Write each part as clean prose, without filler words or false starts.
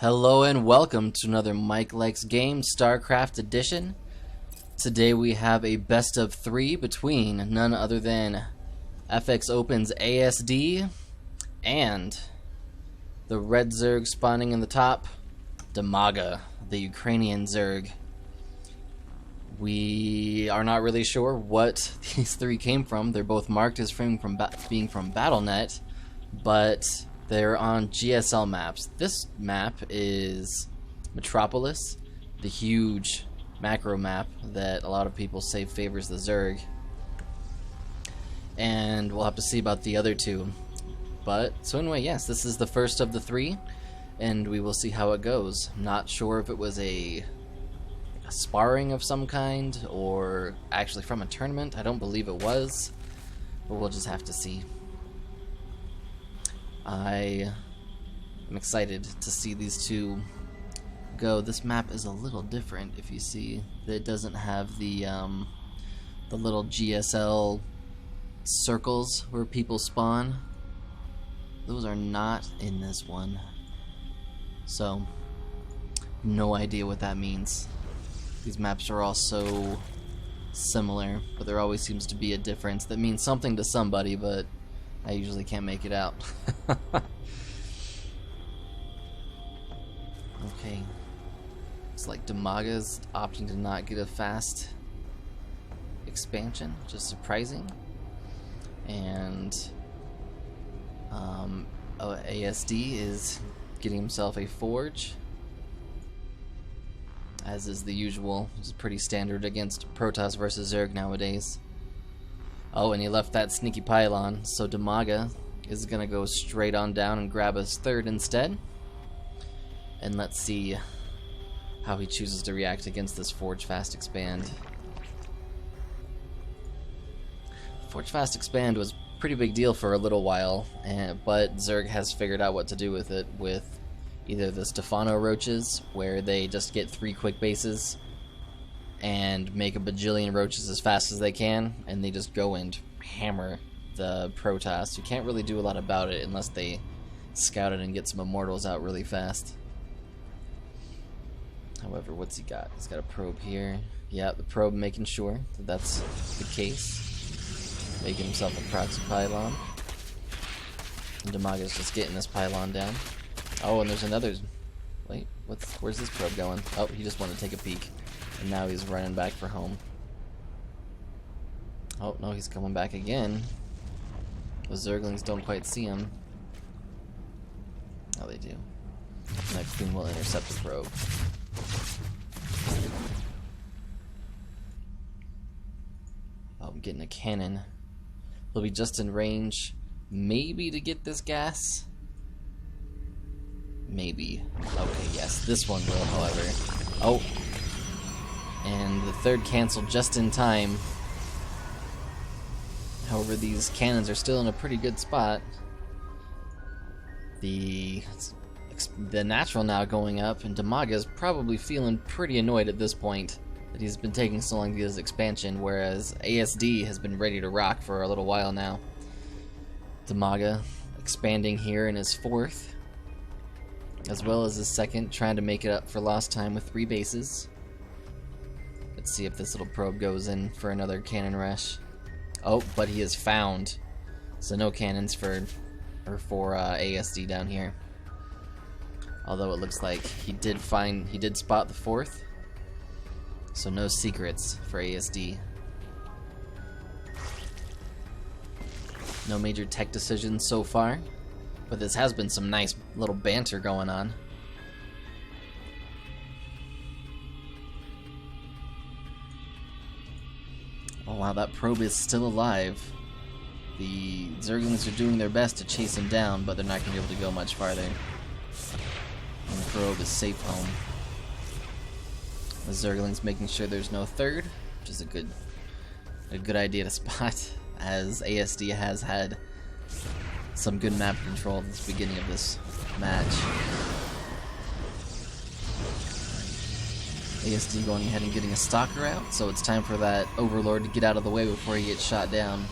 Hello and welcome to another Mike Likes Games StarCraft edition. Today we have a best of 3 between none other than FXOpen's ASD and the red Zerg spawning in the top, Dimaga, the Ukrainian Zerg. We are not really sure what these three came from. They're both marked as being from BattleNet, but they're on GSL maps. This map is Metropolis, the huge macro map that a lot of people say favors the Zerg. And we'll have to see about the other two. So anyway, yes, this is the first of the 3, and we will see how it goes. I'm not sure if it was a sparring of some kind, or actually from a tournament. I don't believe it was, but we'll just have to see. I am excited to see these two go. This map is a little different. If you see, it doesn't have the little GSL circles where people spawn. Those are not in this one, so no idea what that means. These maps are all so similar, but there always seems to be a difference that means something to somebody, but I usually can't make it out. Okay. It's like Dimaga's opting to not get a fast expansion, which is surprising. And ASD is getting himself a forge, as is the usual. It's pretty standard against Protoss versus Zerg nowadays. Oh, and he left that sneaky pylon, so Dimaga is gonna go straight on down and grab his third instead. And let's see how he chooses to react against this Forge Fast Expand. Forge Fast Expand was a pretty big deal for a little while, but Zerg has figured out what to do with it, with either the Stefano roaches, where they just get 3 quick bases and make a bajillion roaches as fast as they can, and they just go and hammer the Protoss. You can't really do a lot about it unless they scout it and get some Immortals out really fast. However, what's he got? He's got a probe here. Yeah, the probe making sure that that's the case. Making himself a proxy pylon. And Dimaga's just getting this pylon down. Oh, and there's another... Wait, where's this probe going? Oh, he just wanted to take a peek. And now he's running back for home. Oh, no, he's coming back again. The Zerglings don't quite see him. Oh, they do. Next thing will intercept the probe. Oh, I'm getting a cannon. He'll be just in range, maybe to get this gas. Maybe. Okay, yes, this one will, however. Oh. And the third canceled just in time. However, these cannons are still in a pretty good spot. The natural now going up, and Dimaga's probably feeling pretty annoyed at this point that he's been taking so long to get his expansion, whereas ASD has been ready to rock for a little while now. Dimaga expanding here in his 4th, as well as his 2nd, trying to make it up for lost time with 3 bases. Let's see if this little probe goes in for another cannon rush. Oh, but he is found. So no cannons for ASD down here. Although it looks like he did spot the 4th. So no secrets for ASD. No major tech decisions so far, but this has been some nice little banter going on. Oh wow, that probe is still alive. The Zerglings are doing their best to chase him down, but they're not going to be able to go much farther. And the probe is safe home. The Zerglings making sure there's no third, which is a good idea to spot, as ASD has had some good map control at the beginning of this match. ASD going ahead and getting a stalker out, so it's time for that Overlord to get out of the way before he gets shot down.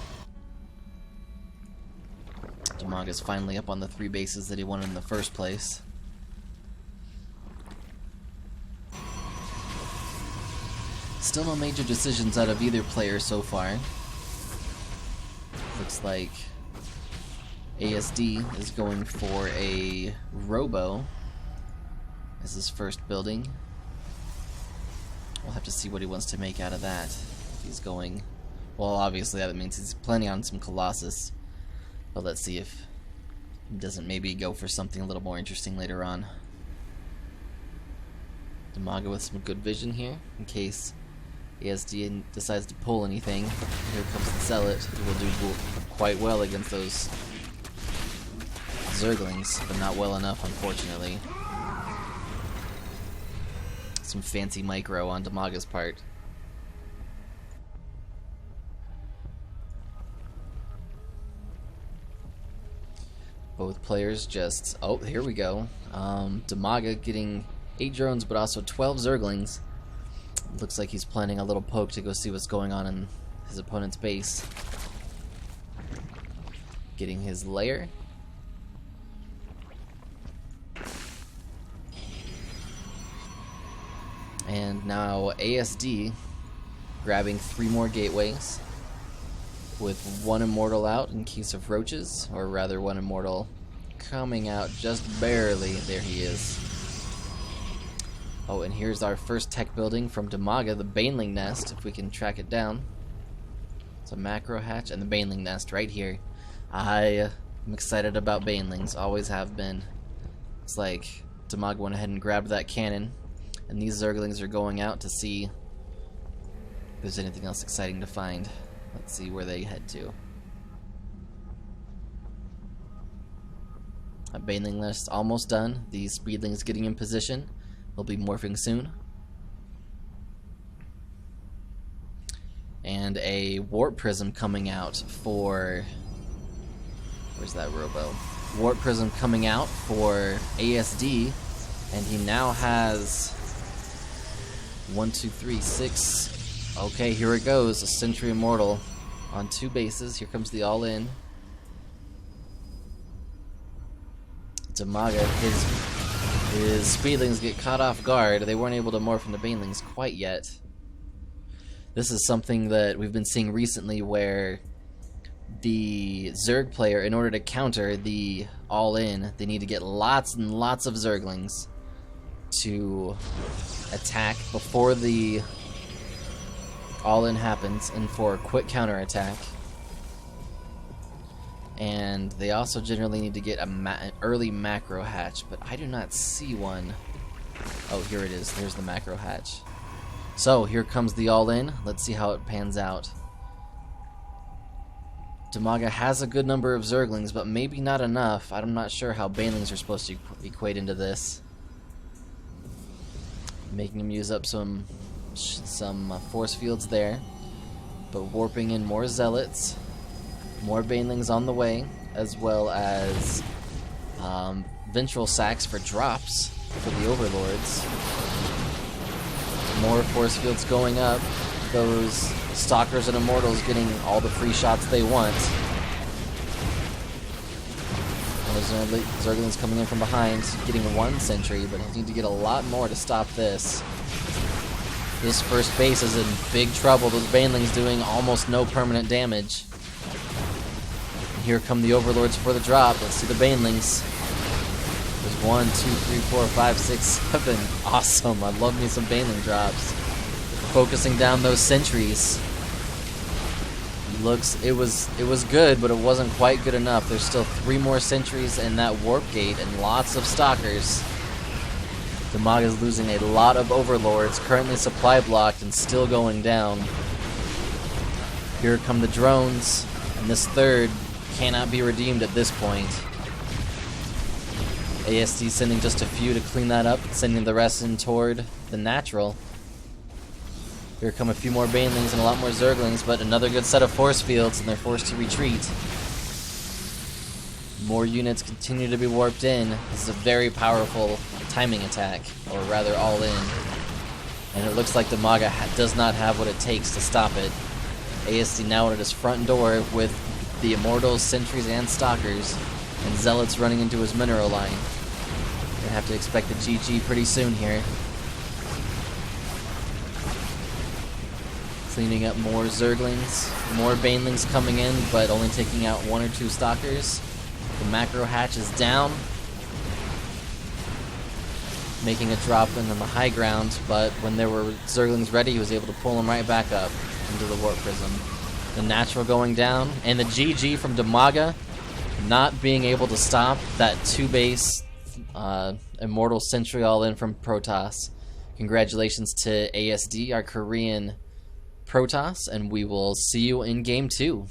Dimaga's finally up on the 3 bases that he wanted in the first place. Still no major decisions out of either player so far. Looks like ASD is going for a Robo as his first building. We'll have to see what he wants to make out of that. If he's going... Well, obviously that means he's planning on some Colossus. But let's see if he doesn't maybe go for something a little more interesting later on. Dimaga with some good vision here, in case ASD decides to pull anything. Here comes the Zealot, who will do quite well against those Zerglings, but not well enough, unfortunately. Some fancy micro on Dimaga's part. Both players just... Oh, here we go. Dimaga getting 8 drones, but also 12 Zerglings. Looks like he's planning a little poke to go see what's going on in his opponent's base. Getting his lair. And now ASD grabbing 3 more gateways with 1 immortal out in case of roaches, or rather 1 immortal coming out just barely. There he is. Oh, and here's our first tech building from Dimaga, the Baneling Nest, if we can track it down. It's a macro hatch and the Baneling Nest right here. I am excited about Banelings, always have been. It's like Dimaga went ahead and grabbed that cannon, and these Zerglings are going out to see if there's anything else exciting to find. Let's see where they head to. A Baneling Nest almost done. The Speedlings getting in position. They'll be morphing soon. And a Warp Prism coming out for... Where's that Robo? Warp Prism coming out for ASD. And he now has... 1, 2, 3, 6... Okay, here it goes. A Sentry Immortal on 2 bases. Here comes the all-in. Dimaga, his Speedlings get caught off guard. They weren't able to morph into Banelings quite yet. This is something that we've been seeing recently where the Zerg player, in order to counter the all-in, they need to get lots and lots of Zerglings to attack before the all-in happens and for a quick counterattack. And they also generally need to get an early macro hatch, but I do not see one. Oh, here it is. There's the macro hatch. So, here comes the all-in. Let's see how it pans out. Dimaga has a good number of Zerglings, but maybe not enough. I'm not sure how Banelings are supposed to equate into this. Making him use up some force fields there, but warping in more Zealots. More Banelings on the way, as well as Ventral Sacks for drops for the Overlords. More force fields going up. Those Stalkers and Immortals getting all the free shots they want. And there's Zerglings coming in from behind, getting 1 sentry, but he'll need to get a lot more to stop this. This first base is in big trouble. Those Banelings doing almost no permanent damage. Here come the Overlords for the drop. Let's see the Banelings. There's 1, 2, 3, 4, 5, 6, 7. Awesome. I love me some Baneling drops. Focusing down those sentries. It was good, but it wasn't quite good enough. There's still 3 more sentries in that warp gate and lots of stalkers. Dimaga is losing a lot of Overlords, currently supply blocked and still going down. Here come the drones, and this third cannot be redeemed at this point. ASD sending just a few to clean that up, sending the rest in toward the natural. Here come a few more Banelings and a lot more Zerglings, but another good set of force fields, and they're forced to retreat. More units continue to be warped in. This is a very powerful timing attack, or rather all-in. And it looks like Dimaga does not have what it takes to stop it. ASD now at his front door with the Immortals, Sentries, and Stalkers, and Zealots running into his mineral line. We're gonna have to expect a GG pretty soon here. Cleaning up more Zerglings, more Banelings coming in, but only taking out 1 or 2 Stalkers. The macro hatch is down, making a drop in on the high ground, but when there were Zerglings ready, he was able to pull them right back up into the Warp Prism. The natural going down, and the GG from Dimaga, not being able to stop that 2-base Immortal Sentry all-in from Protoss. Congratulations to ASD, our Korean Protoss, and we will see you in Game 2.